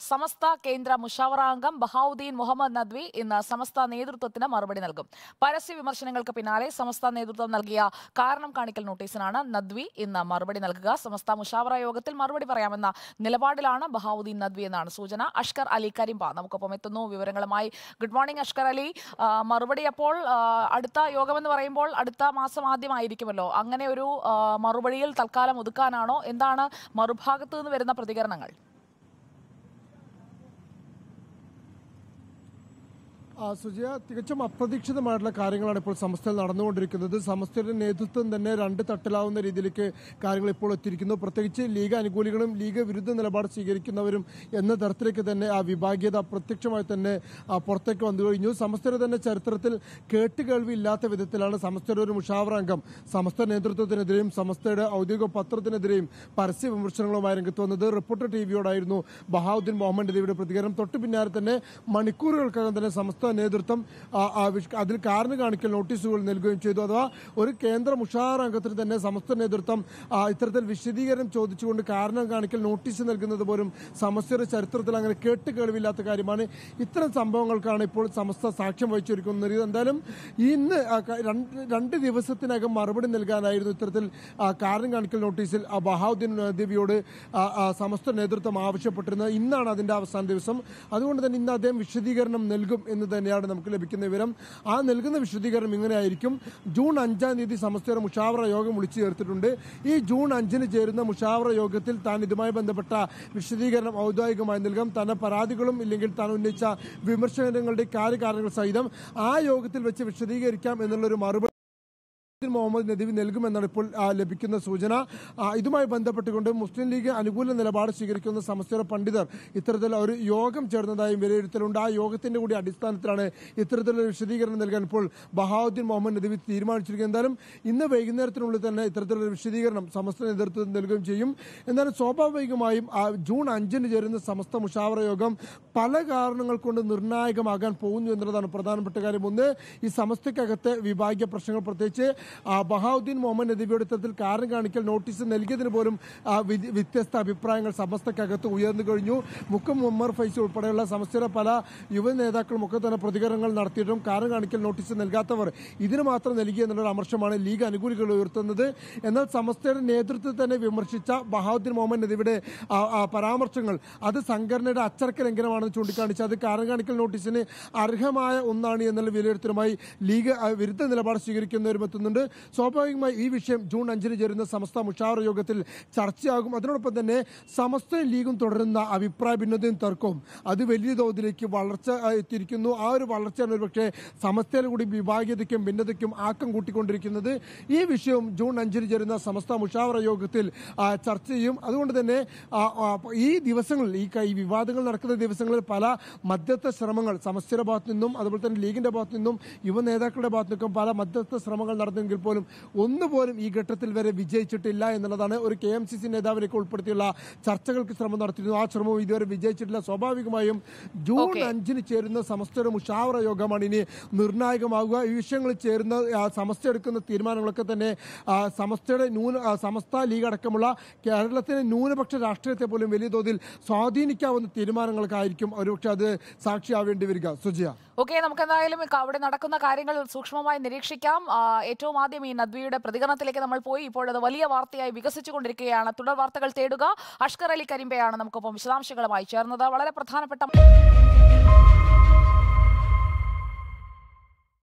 സമസ്ത കേന്ദ്ര മുഷാവറ അംഗം ബഹാവുദ്ദീൻ മുഹമ്മദ് നദ്വി ഇന്ന് സമസ്ത നേതൃത്വത്തിന് മറുപടി നൽകും. പരസ്യ വിമർശനങ്ങൾക്ക് പിന്നാലെ സമസ്ത നേതൃത്വം നൽകിയ കാരണം കാണിക്കൽ നോട്ടീസിനാണ് നദ്വി ഇന്ന് മറുപടി നൽകുക. സമസ്ത മുഷാവറ യോഗത്തിൽ മറുപടി പറയാമെന്ന നിലപാടിലാണ് ബഹാവുദ്ദീൻ നദ്വി എന്നാണ് സൂചന. അഷ്കർ അലി കരിമ്പ നമുക്കൊപ്പം എത്തുന്നു വിവരങ്ങളുമായി. Good morning Ashkar Ali. മറുപടി അപ്പോൾ അടുത്ത യോഗമെന്ന് പറയുമ്പോൾ അടുത്ത മാസം ആദ്യമായിരിക്കുമല്ലോ. അങ്ങനെ ഒരു മറുപടിയിൽ തൽക്കാലം ഒതുക്കാനാണോ? എന്താണ് മറുഭാഗത്തു നിന്ന് വരുന്ന പ്രതികരണങ്ങൾ? സുജയ, തികച്ചും അപ്രതീക്ഷിതമായിട്ടുള്ള കാര്യങ്ങളാണ് ഇപ്പോൾ സമസ്തയിൽ നടന്നുകൊണ്ടിരിക്കുന്നത്. സമസ്തയുടെ നേതൃത്വം തന്നെ രണ്ട് തട്ടിലാവുന്ന രീതിയിലേക്ക് കാര്യങ്ങൾ ഇപ്പോൾ എത്തിയിരിക്കുന്നു. പ്രത്യേകിച്ച് ലീഗ് അനുകൂലികളും ലീഗ് വിരുദ്ധ നിലപാട് സ്വീകരിക്കുന്നവരും എന്ന തരത്തിലേക്ക് തന്നെ ആ വിഭാഗീയത പ്രത്യക്ഷമായി തന്നെ പുറത്തേക്ക് വന്നു കഴിഞ്ഞു. സമസ്തയുടെ തന്നെ ചരിത്രത്തിൽ കേട്ടുകേൾവി ഇല്ലാത്ത വിധത്തിലാണ് സമസ്തയുടെ ഒരു മുഷാവറ അംഗം സമസ്ത നേതൃത്വത്തിനെതിരെയും സമസ്തയുടെ ഔദ്യോഗിക പത്രത്തിനെതിരെയും പരസ്യ വിമർശനങ്ങളുമായി രംഗത്ത് വന്നത്. റിപ്പോർട്ടർ ടിവിയോടായിരുന്നു ബഹാവുദ്ദീൻ മുഹമ്മദ് നദ്വിയുടെ പ്രതികരണം. തൊട്ടു പിന്നാലെ തന്നെ മണിക്കൂറുകൾക്കകം തന്നെ സമസ്ത നേതൃത്വം അതിൽ കാരണം കാണിക്കൽ നോട്ടീസുകൾ നൽകുകയും ചെയ്തു. അഥവാ ഒരു കേന്ദ്ര മുഷാവറ അംഗത്തിന് തന്നെ സമസ്ത നേതൃത്വം ഇത്തരത്തിൽ വിശദീകരണം ചോദിച്ചുകൊണ്ട് കാരണം കാണിക്കൽ നോട്ടീസ് നൽകുന്നത് പോലും സമസ്തയുടെ ചരിത്രത്തിൽ അങ്ങനെ കേട്ടുകേൾവില്ലാത്ത കാര്യമാണ്. ഇത്തരം സംഭവങ്ങൾക്കാണ് ഇപ്പോൾ സമസ്ത സാക്ഷ്യം വഹിച്ചിരിക്കുന്നത്. എന്തായാലും ഇന്ന് രണ്ട് ദിവസത്തിനകം മറുപടി നൽകാനായിരുന്നു ഇത്തരത്തിൽ കാരണം കാണിക്കൽ നോട്ടീസിൽ ബഹാവുദ്ദീൻ നദ്വിയോട് സമസ്ത നേതൃത്വം ആവശ്യപ്പെട്ടിരുന്നത്. ഇന്നാണ് അതിന്റെ അവസാന ദിവസം. അതുകൊണ്ട് തന്നെ ഇന്ന് അദ്ദേഹം വിശദീകരണം നൽകും എന്ന് തന്നെയാണ് നമുക്ക് ലഭിക്കുന്ന വിവരം. ആ നൽകുന്ന വിശദീകരണം ഇങ്ങനെയായിരിക്കും. ജൂൺ 5-ാം തീയതി സമസ്തയുടെ മുഷാവറ യോഗം വിളിച്ചു ചേർത്തിട്ടുണ്ട്. ഈ ജൂൺ 5-ന് ചേരുന്ന മുഷാവറ യോഗത്തിൽ താൻ ഇതുമായി ബന്ധപ്പെട്ട വിശദീകരണം ഔദ്യോഗികമായി നൽകാം. തന്നെ പരാതികളും ഇല്ലെങ്കിൽ താൻ ഉന്നയിച്ച വിമർശനങ്ങളുടെ കാര്യകാരണങ്ങൾ സഹിതം ആ യോഗത്തിൽ വെച്ച് വിശദീകരിക്കാം എന്നുള്ളൊരു മറുപടി മുഹമ്മദ് നദ്വി നൽകുമെന്നാണ് ഇപ്പോൾ ലഭിക്കുന്ന സൂചന. ഇതുമായി ബന്ധപ്പെട്ടുകൊണ്ട് മുസ്ലിം ലീഗ് അനുകൂല നിലപാട് സ്വീകരിക്കുന്ന സമസ്തയുടെ പണ്ഡിതർ ഇത്തരത്തിൽ ഒരു യോഗം ചേർന്നതായും വിലയിരുത്തലുണ്ട്. ആ യോഗത്തിന്റെ കൂടി അടിസ്ഥാനത്തിലാണ് ഇത്തരത്തിലുള്ള വിശദീകരണം നൽകാൻ ഇപ്പോൾ ബഹാവുദ്ദീൻ മുഹമ്മദ് നദ്വി തീരുമാനിച്ചിരിക്കുന്നത്. എന്തായാലും ഇന്ന് വൈകുന്നേരത്തിനുള്ളിൽ തന്നെ ഇത്തരത്തിലുള്ള വിശദീകരണം സമസ്ത നേതൃത്വം നൽകുകയും ചെയ്യും. എന്നാലും സ്വാഭാവികമായും ജൂൺ 5-ന് ചേരുന്ന സമസ്ത മുഷാവറ യോഗം പല കാരണങ്ങൾ കൊണ്ട് നിർണായകമാകാൻ പോകുന്നു എന്നുള്ളതാണ് പ്രധാനപ്പെട്ട കാര്യം. ഒന്ന്, ഈ സമസ്തയ്ക്കകത്തെ വിഭാഗീയ പ്രശ്നങ്ങൾ, പ്രത്യേകിച്ച് ബഹാവുദ്ദീൻ മുഹമ്മദ് നദ്വിയുടെ ഇത്തരത്തിൽ കാരണം കാണിക്കൽ നോട്ടീസ് നൽകിയതിന് പോലും വ്യത്യസ്ത അഭിപ്രായങ്ങൾ സമസ്തക്കകത്ത് ഉയർന്നു കഴിഞ്ഞു. മുക്കം ഉമ്മർ ഫൈസി ഉൾപ്പെടെയുള്ള സമസ്തയുടെ പല യുവ നേതാക്കളും ഒക്കെ തന്നെ പ്രതികരണങ്ങൾ നടത്തിയിട്ടും കാരണം കാണിക്കൽ നോട്ടീസ് നൽകാത്തവർ ഇതിന് മാത്രം നൽകി എന്നുള്ളൊരു അമർശമാണ് ലീഗ് അനുകൂലികൾ ഉയർത്തുന്നത്. എന്നാൽ സമസ്തയുടെ നേതൃത്വത്തിൽ തന്നെ വിമർശിച്ച ബഹാവുദ്ദീൻ മുഹമ്മദ് നദ്വിയുടെ പരാമർശങ്ങൾ അത് സംഘടനയുടെ അച്ചടക്ക ലംഘനമാണെന്ന് ചൂണ്ടിക്കാണിച്ച് അത് കാരണം കാണിക്കൽ നോട്ടീസിന് അർഹമായ ഒന്നാണ് എന്നുള്ള വിലയിരുത്തലുമായി ലീഗ് വിരുദ്ധ നിലപാട് സ്വീകരിക്കുന്നവരും എത്തുന്നുണ്ട്. സ്വാഭാവികമായി ഈ വിഷയം ജൂൺ 5-ന് ചേരുന്ന സമസ്ത മുഷാവറ യോഗത്തിൽ ചർച്ചയാകും. അതിനോടൊപ്പം തന്നെ സമസ്തയും ലീഗും തുടരുന്ന അഭിപ്രായ ഭിന്നതയും തർക്കവും അത് വലിയ തോതിലേക്ക് വളർച്ച എത്തിയിരിക്കുന്നു. ആ ഒരു വളർച്ചയാണ് ഒരുപക്ഷെ സമസ്തയിൽ കൂടി വിഭാഗീയതയ്ക്കും ഭിന്നതയ്ക്കും ആക്കം കൂട്ടിക്കൊണ്ടിരിക്കുന്നത്. ഈ വിഷയവും ജൂൺ 5-ന് ചേരുന്ന സമസ്ത മുഷാവറ യോഗത്തിൽ ചർച്ച ചെയ്യും. അതുകൊണ്ട് തന്നെ ഈ ദിവസങ്ങളിൽ ഈ വിവാദങ്ങൾ നടക്കുന്ന ദിവസങ്ങളിൽ പല മധ്യസ്ഥ ശ്രമങ്ങൾ സമസ്തയുടെ ഭാഗത്തു നിന്നും അതുപോലെ തന്നെ ലീഗിന്റെ ഭാഗത്തു നിന്നും യുവ നേതാക്കളുടെ ഭാഗത്തു നിന്നും പല മധ്യസ്ഥ ശ്രമങ്ങൾ നടന്നെങ്കിൽ പോലും ഒന്നുപോലും ഈ ഘട്ടത്തിൽ വരെ വിജയിച്ചിട്ടില്ല എന്നുള്ളതാണ്. ഒരു KMCC നേതാവിനൊക്കെ ഉൾപ്പെടുത്തിയുള്ള ചർച്ചകൾക്ക് ശ്രമം നടത്തിയിരുന്നു. ആ ശ്രമവും ഇതുവരെ വിജയിച്ചിട്ടില്ല. സ്വാഭാവികമായും ജൂൺ 5-ന് ചേരുന്ന സമസ്തയുടെ മുഷാവറ യോഗമാണ് ഇനി നിർണായകമാകുക. ഈ വിഷയങ്ങളിൽ ചേരുന്ന സമസ്ത എടുക്കുന്ന തീരുമാനങ്ങളൊക്കെ തന്നെ സമസ്ത ലീഗ് അടക്കമുള്ള കേരളത്തിലെ ന്യൂനപക്ഷ രാഷ്ട്രീയത്തെ പോലും വലിയ തോതിൽ സ്വാധീനിക്കാവുന്ന തീരുമാനങ്ങൾക്കായിരിക്കും ഒരുപക്ഷെ അത് സാക്ഷിയാവേണ്ടി വരിക. സുജിയ, ഓക്കെ, നമുക്ക് എന്തായാലും അവിടെ നടക്കുന്ന കാര്യങ്ങൾ സൂക്ഷ്മമായി നിരീക്ഷിക്കാം. ഏറ്റവും ആദ്യം ഈ നദ്വിയുടെ പ്രതികരണത്തിലേക്ക് നമ്മൾ പോയി. ഇപ്പോഴത് വലിയ വാർത്തയായി വികസിച്ചുകൊണ്ടിരിക്കുകയാണ്. തുടർ വാർത്തകൾ തേടുക. അഷ്കർ അലി കരിമ്പയാണ് നമുക്കൊപ്പം വിശദാംശങ്ങളുമായി ചേർന്നത്. വളരെ പ്രധാനപ്പെട്ട